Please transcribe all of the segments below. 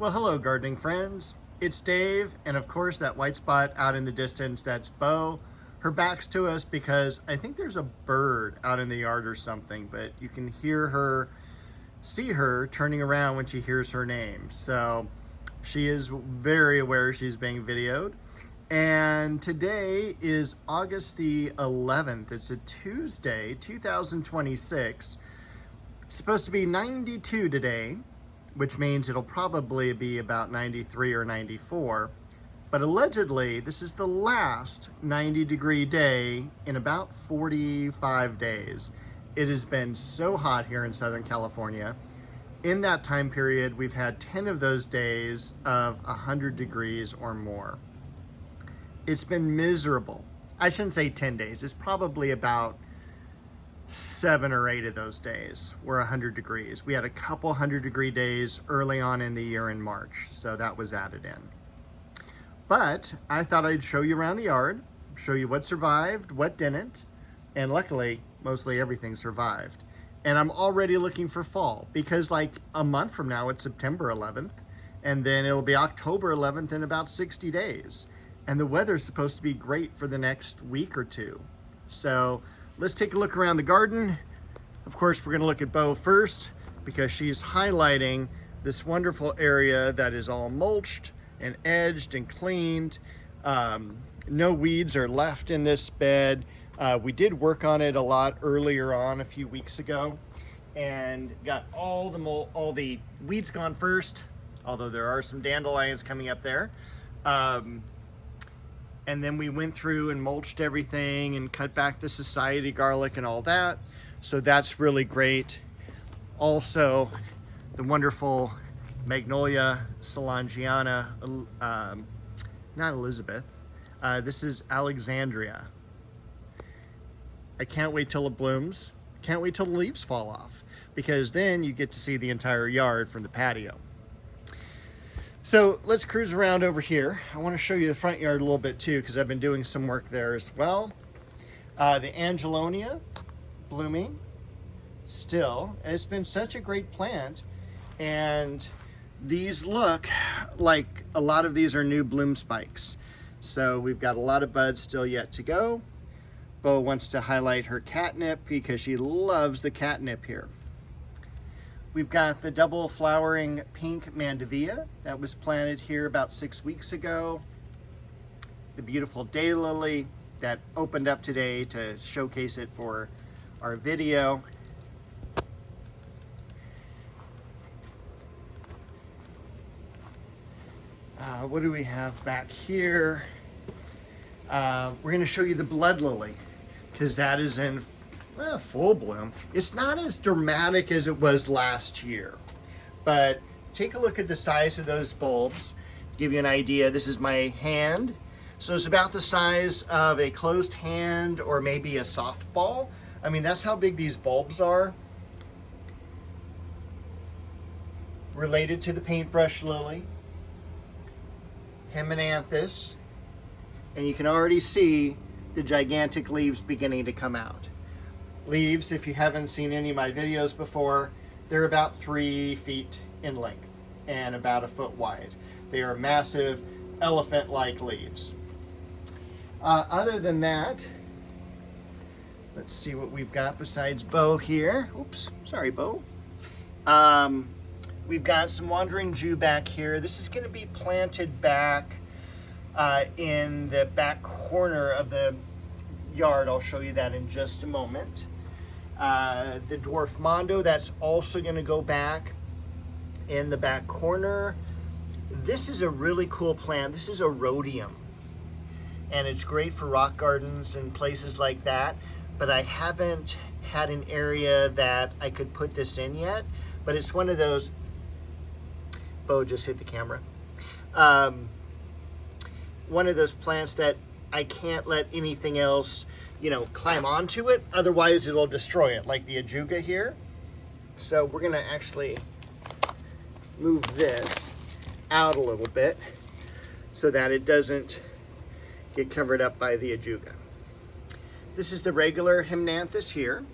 Well, hello, gardening friends. It's Dave, and of course, that white spot out in the distance, that's Bo. Her back's to us because I think there's a bird out in the yard or something, but you can hear her, see her turning around when she hears her name. So she is very aware she's being videoed. And today is August the 11th. It's a Tuesday, 2026. It's supposed to be 92 today, which means it'll probably be about 93 or 94. But allegedly, this is the last 90-degree day in about 45 days. It has been so hot here in Southern California. In that time period, we've had 10 of those days of 100 degrees or more. It's been miserable. I shouldn't say 10 days. It's probably about 7 or 8 of those days were 100 degrees. We had a couple 100-degree days early on in the year in March, so that was added in. But I thought I'd show you around the yard, show you what survived, what didn't, and luckily, mostly everything survived. And I'm already looking for fall because like a month from now, it's September 11th, and then it'll be October 11th in about 60 days. And the weather's supposed to be great for the next week or two. So let's take a look around the garden. Of course, we're gonna look at Bo first because she's highlighting this wonderful area that is all mulched and edged and cleaned. No weeds are left in this bed. We did work on it a lot earlier on a few weeks ago and got all the weeds gone first, although there are some dandelions coming up there. And then we went through and mulched everything and cut back the society garlic and all that. So that's really great. Also, the wonderful Magnolia Solangiana, not Elizabeth. This is Alexandria. I can't wait till it blooms. Can't wait till the leaves fall off because then you get to see the entire yard from the patio. So let's cruise around over here. I want to show you the front yard a little bit too because I've been doing some work there as well. The Angelonia blooming still. It's been such a great plant, and these look like a lot of these are new bloom spikes. So we've got a lot of buds still yet to go. Bo wants to highlight her catnip because she loves the catnip here. We've got the double flowering pink mandevilla that was planted here about 6 weeks ago. The beautiful daylily that opened up today to showcase it for our video. What do we have back here? We're going to show you the blood lily because that is in full bloom. It's not as dramatic as it was last year, but take a look at the size of those bulbs. To give you an idea, this is my hand. So it's about the size of a closed hand or maybe a softball. I mean, that's how big these bulbs are. Related to the paintbrush lily, Hemianthus, and you can already see the gigantic leaves beginning to come out. Leaves, if you haven't seen any of my videos before, they're about 3 feet in length and about 1 foot wide. They are massive elephant-like leaves. Other than that, let's see what we've got besides Bo here. Oops, sorry, Bo. We've got some wandering Jew back here. This is going to be planted back in the back corner of the yard. I'll show you that in just a moment. The dwarf mondo, that's also going to go back in the back corner. This is a really cool plant. This is a rhodium, and it's great for rock gardens and places like that, but I haven't had an area that I could put this in yet. But it's one of those, Bo just hit the camera, one of those plants that I can't let anything else, climb onto it, otherwise it'll destroy it, like the ajuga here. So we're gonna actually move this out a little bit so that it doesn't get covered up by the ajuga. This is the regular Hemianthus here.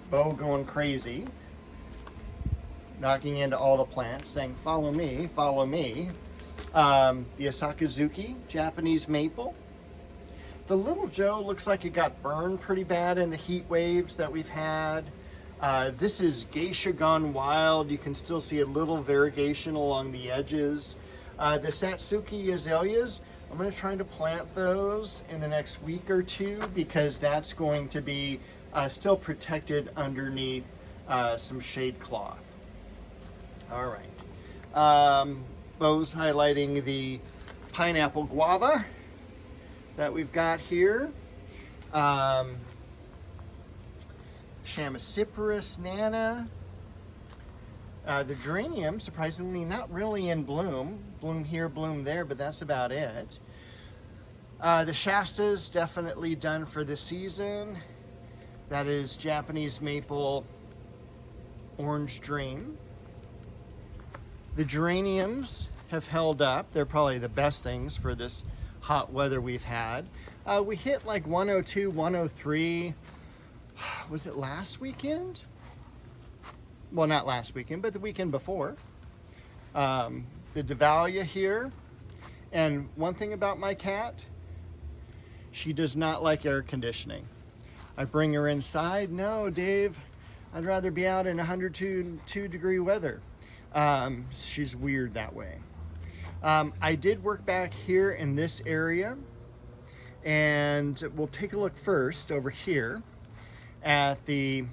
Bo going crazy. knocking into all the plants, saying, follow me, follow me. The Asakazuki, Japanese maple. The Little Joe looks like it got burned pretty bad in the heat waves that we've had. This is Geisha Gone Wild. You can still see a little variegation along the edges. The Satsuki azaleas, I'm going to try to plant those in the next week or two because that's going to be still protected underneath some shade cloth. All right. Bo's highlighting the pineapple guava that we've got here. Chamaecyparis nana. The geranium, surprisingly, not really in bloom. Bloom here, bloom there, but that's about it. The Shasta's definitely done for the season. That is Japanese maple orange dream. The geraniums have held up. They're probably the best things for this hot weather we've had. We hit like 102, 103. Was it last weekend? Well, not last weekend, but the weekend before. The Dahlia here. And one thing about my cat, she does not like air conditioning. I bring her inside. No, Dave, I'd rather be out in 102 degree weather. She's weird that way. I did work back here in this area, and we'll take a look first over here at the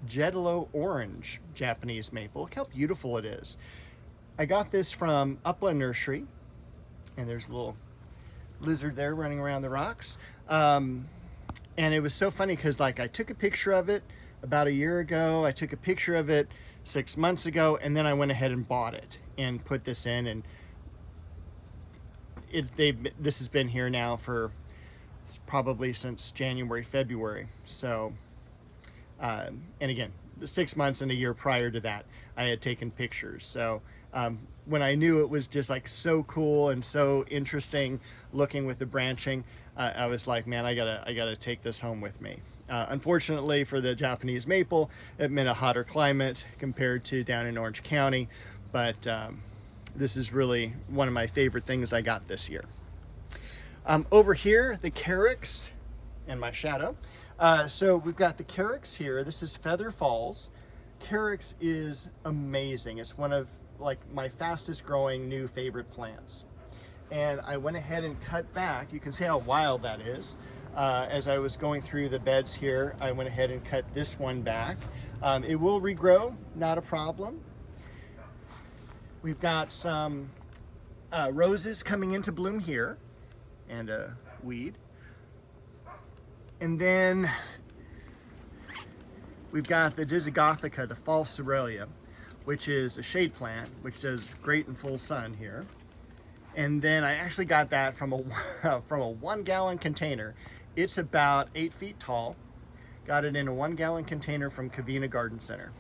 Jedalo Orange Japanese maple. Look how beautiful it is. I got this from Upland Nursery, and there's a little lizard there running around the rocks. And it was so funny because like I took a picture of it about a year ago, I took a picture of it 6 months ago, and then I went ahead and bought it and put this in, and this has been here now for probably since January, February. So, and again, the 6 months and a year prior to that, I had taken pictures. So when I knew it was just like so cool and so interesting looking with the branching, I was like, man, I gotta take this home with me. Unfortunately for the Japanese maple, it meant a hotter climate compared to down in Orange County, but this is really one of my favorite things I got this year. Over here, the Carex and my shadow. So we've got the Carex here. This is Feather Falls. Carex is amazing. It's one of like my fastest growing new favorite plants. And I went ahead and cut back. You can see how wild that is. As I was going through the beds here, I went ahead and cut this one back. It will regrow, not a problem. We've got some roses coming into bloom here, and a weed. And then we've got the Disigothica, the false Aurelia, which is a shade plant, which does great in full sun here. And then I actually got that from a from a 1 gallon container. It's about 8 feet tall. Got it in a 1 gallon container from Cavina Garden Center.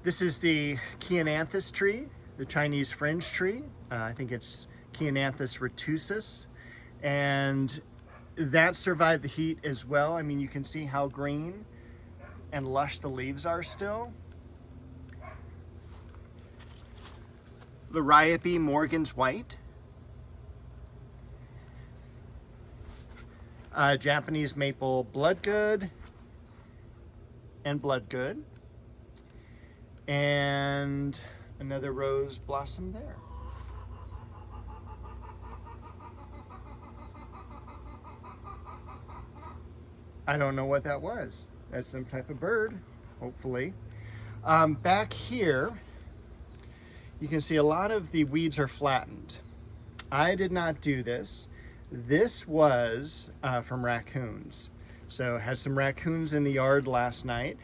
This is the Chiananthus tree, the Chinese fringe tree. I think it's Chiananthus retusus. And that survived the heat as well. I mean, you can see how green and lush the leaves are still. The Ryope Morgan's White. Japanese maple Bloodgood and Bloodgood. And another rose blossom there. I don't know what that was. That's some type of bird, hopefully. Back here, you can see a lot of the weeds are flattened. I did not do this. This was from raccoons. So had some raccoons in the yard last night.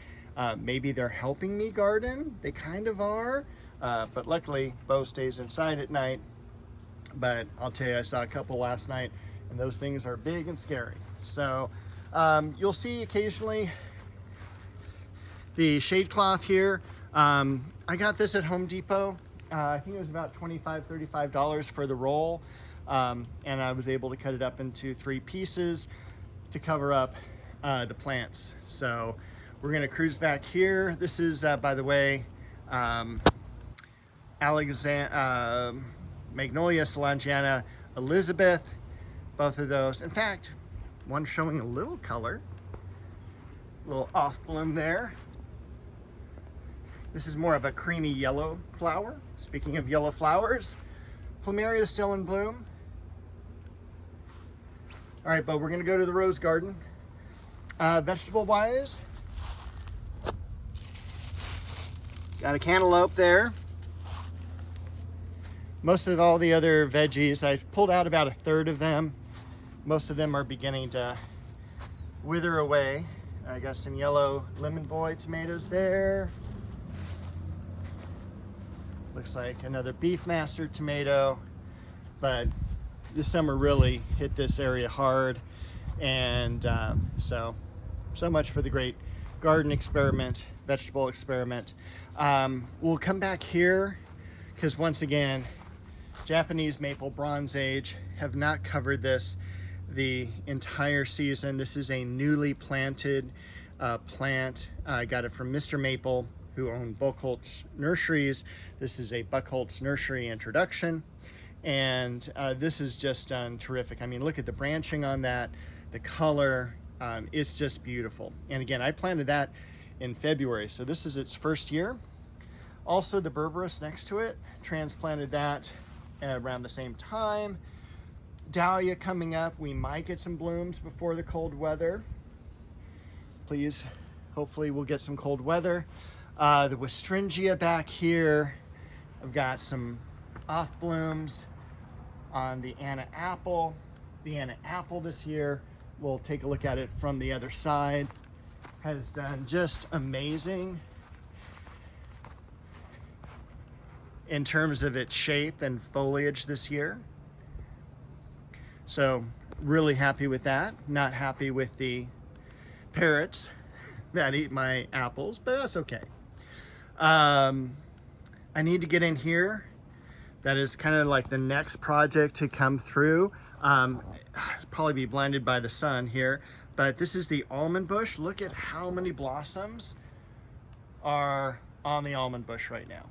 Maybe they're helping me garden. They kind of are. But luckily, Bo stays inside at night. But I'll tell you, I saw a couple last night, and those things are big and scary. So you'll see occasionally the shade cloth here. I got this at Home Depot. I think it was about $25, $35 for the roll. And I was able to cut it up into 3 pieces to cover up the plants. So We're gonna cruise back here. This is, by the way, Magnolia Solangiana Elizabeth, both of those. In fact, one showing a little color, a little off bloom there. This is more of a creamy yellow flower. Speaking of yellow flowers, Plumeria is still in bloom. All right, but we're gonna go to the rose garden. Vegetable-wise, got a cantaloupe there. Most of all the other veggies, I pulled out about 1/3 of them. Most of them are beginning to wither away. I got some yellow lemon boy tomatoes there. Looks like another Beefmaster tomato, but this summer really hit this area hard. And so much for the great garden experiment, vegetable experiment. We'll come back here because once again, Japanese maple Bronze Age, have not covered this the entire season. This is a newly planted plant. I got it from Mr. Maple, who owned Buchholz Nurseries. This is a Buchholz Nursery introduction. And this is just done terrific. I mean, look at the branching on that, the color, it's just beautiful. And again, I planted that in February, so this is its first year. Also, the berberis next to it, transplanted that around the same time. Dahlia coming up. We might get some blooms before the cold weather. Please, hopefully we'll get some cold weather. The Westringia back here, I've got some off blooms on the Anna apple. The Anna apple this year, we'll take a look at it from the other side, has done just amazing in terms of its shape and foliage this year. So really happy with that. Not happy with the parrots that eat my apples, but that's okay. I need to get in here. That is kind of like the next project to come through. Probably be blinded by the sun here, but this is the almond bush. Look at how many blossoms are on the almond bush right now.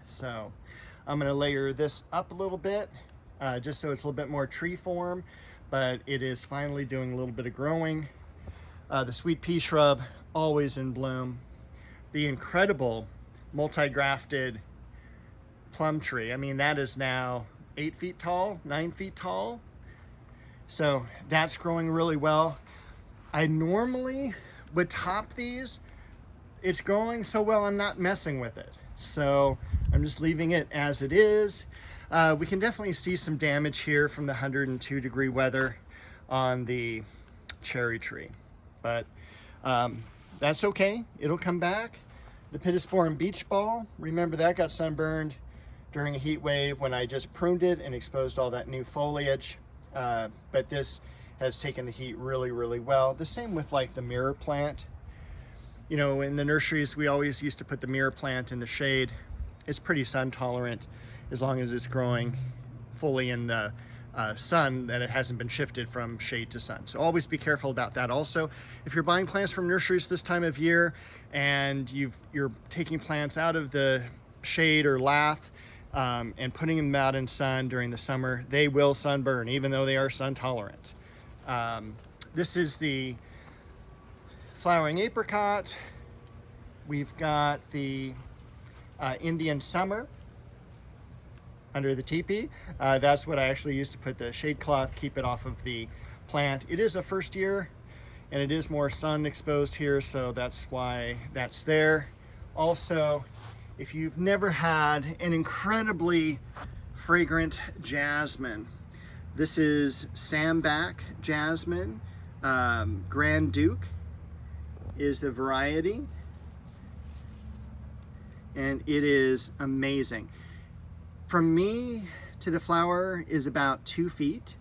So I'm gonna layer this up a little bit, just so it's a little bit more tree form, but it is finally doing a little bit of growing. The sweet pea shrub, always in bloom. The incredible multi-grafted plum tree. I mean, that is now 8 feet tall, 9 feet tall. So that's growing really well. I normally would top these. It's growing so well, I'm not messing with it. So I'm just leaving it as it is. We can definitely see some damage here from the 102-degree weather on the cherry tree, but that's okay. It'll come back. The Pittosporum beach ball, remember that got sunburned during a heat wave when I just pruned it and exposed all that new foliage. But this has taken the heat really, really well. The same with like the mirror plant. You know, in the nurseries, we always used to put the mirror plant in the shade. It's pretty sun tolerant as long as it's growing fully in the sun, that it hasn't been shifted from shade to sun. So always be careful about that. Also, if you're buying plants from nurseries this time of year and you're taking plants out of the shade or lath and putting them out in sun during the summer, they will sunburn even though they are sun tolerant. This is the flowering apricot. We've got the Indian summer under the teepee. That's what I actually used to put the shade cloth, keep it off of the plant. It is a first year and it is more sun exposed here, so that's why that's there. Also, if you've never had an incredibly fragrant jasmine, this is Sambac jasmine. Grand Duke is the variety, and it is amazing. From me to the flower is about 2 feet.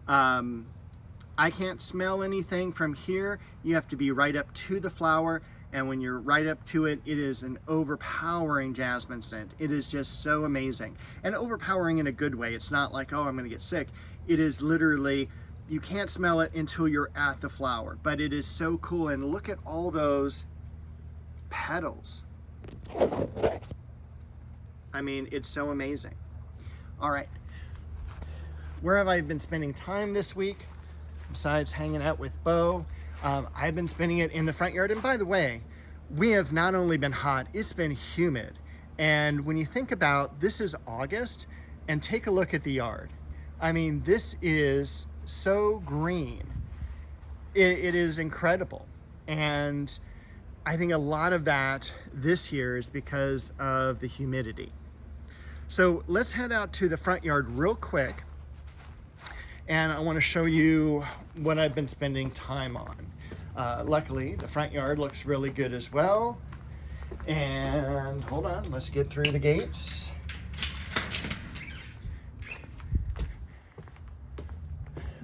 I can't smell anything from here. You have to be right up to the flower, and when you're right up to it, it is an overpowering jasmine scent. It is just so amazing, and overpowering in a good way. It's not like, oh, I'm gonna get sick. It is literally you can't smell it until you're at the flower, but it is so cool. And look at all those petals. I mean, it's so amazing. All right, where have I been spending time this week besides hanging out with Bo? I've been spending it in the front yard. And by the way, we have not only been hot, it's been humid. And when you think about, this is August, and take a look at the yard. I mean, this is so green. It is incredible. And I think a lot of that this year is because of the humidity. So let's head out to the front yard real quick. And I want to show you what I've been spending time on. Luckily, the front yard looks really good as well. And hold on, let's get through the gates.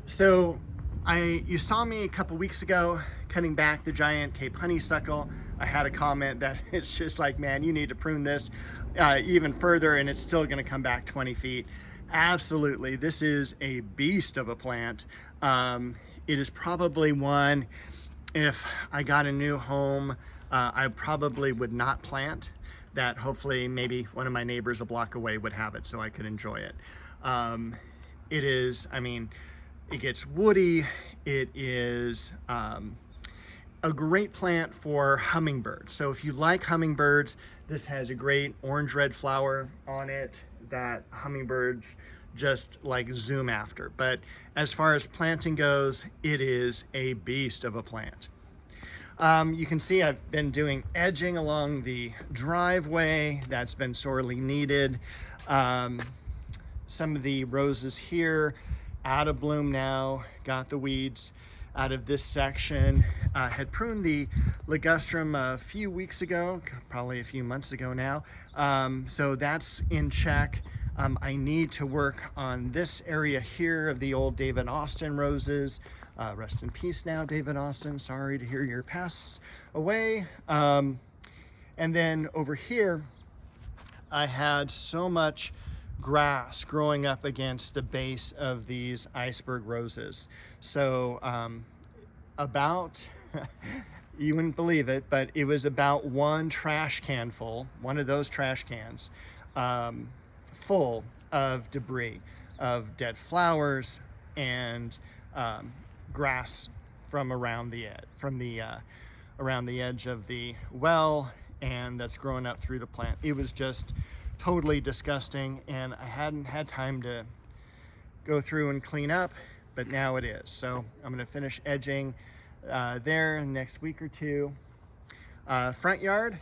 So you saw me a couple weeks ago cutting back the giant Cape honeysuckle. I had a comment that it's just like, man, you need to prune this even further and it's still gonna come back 20 feet. Absolutely, this is a beast of a plant. It is probably one, if I got a new home, I probably would not plant. That hopefully maybe one of my neighbors a block away would have it so I could enjoy it. It is, I mean, it gets woody. It is a great plant for hummingbirds. So if you like hummingbirds, this has a great orange-red flower on it that hummingbirds just like zoom after. But as far as planting goes, it is a beast of a plant. You can see I've been doing edging along the driveway. That's been sorely needed. Some of the roses here out of bloom now, got the weeds out of this section. Had pruned the ligustrum a few weeks ago, probably a few months ago now. So that's in check. I need to work on this area here of the old David Austin roses. Rest in peace now, David Austin. Sorry to hear you're passed away. And then over here, I had so much grass growing up against the base of these iceberg roses. So about, you wouldn't believe it, but it was about one trash can full, one of those trash cans, full of debris, of dead flowers and grass from around the edge of the well, and that's growing up through the plant. It was just totally disgusting, and I hadn't had time to go through and clean up, but now it is. So I'm going to finish edging there in the next week or two. Front yard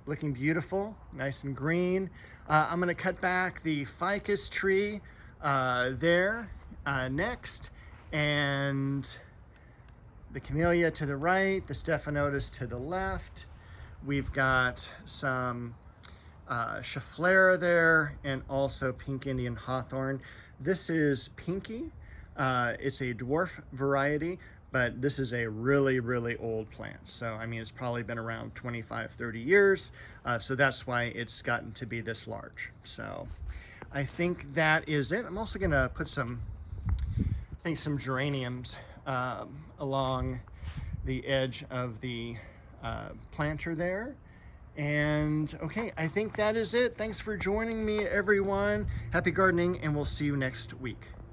looking beautiful, nice and green. I'm going to cut back the ficus tree there next, and the camellia to the right, the stephanotis to the left. We've got some Schefflera there, and also pink Indian hawthorn. This is Pinky. It's a dwarf variety, but this is a really, really old plant. So, I mean, it's probably been around 25, 30 years. So that's why it's gotten to be this large. So I think that is it. I'm also gonna put some, I think some geraniums along the edge of the planter there. And okay, I think that is it. Thanks for joining me, everyone. Happy gardening, and we'll see you next week.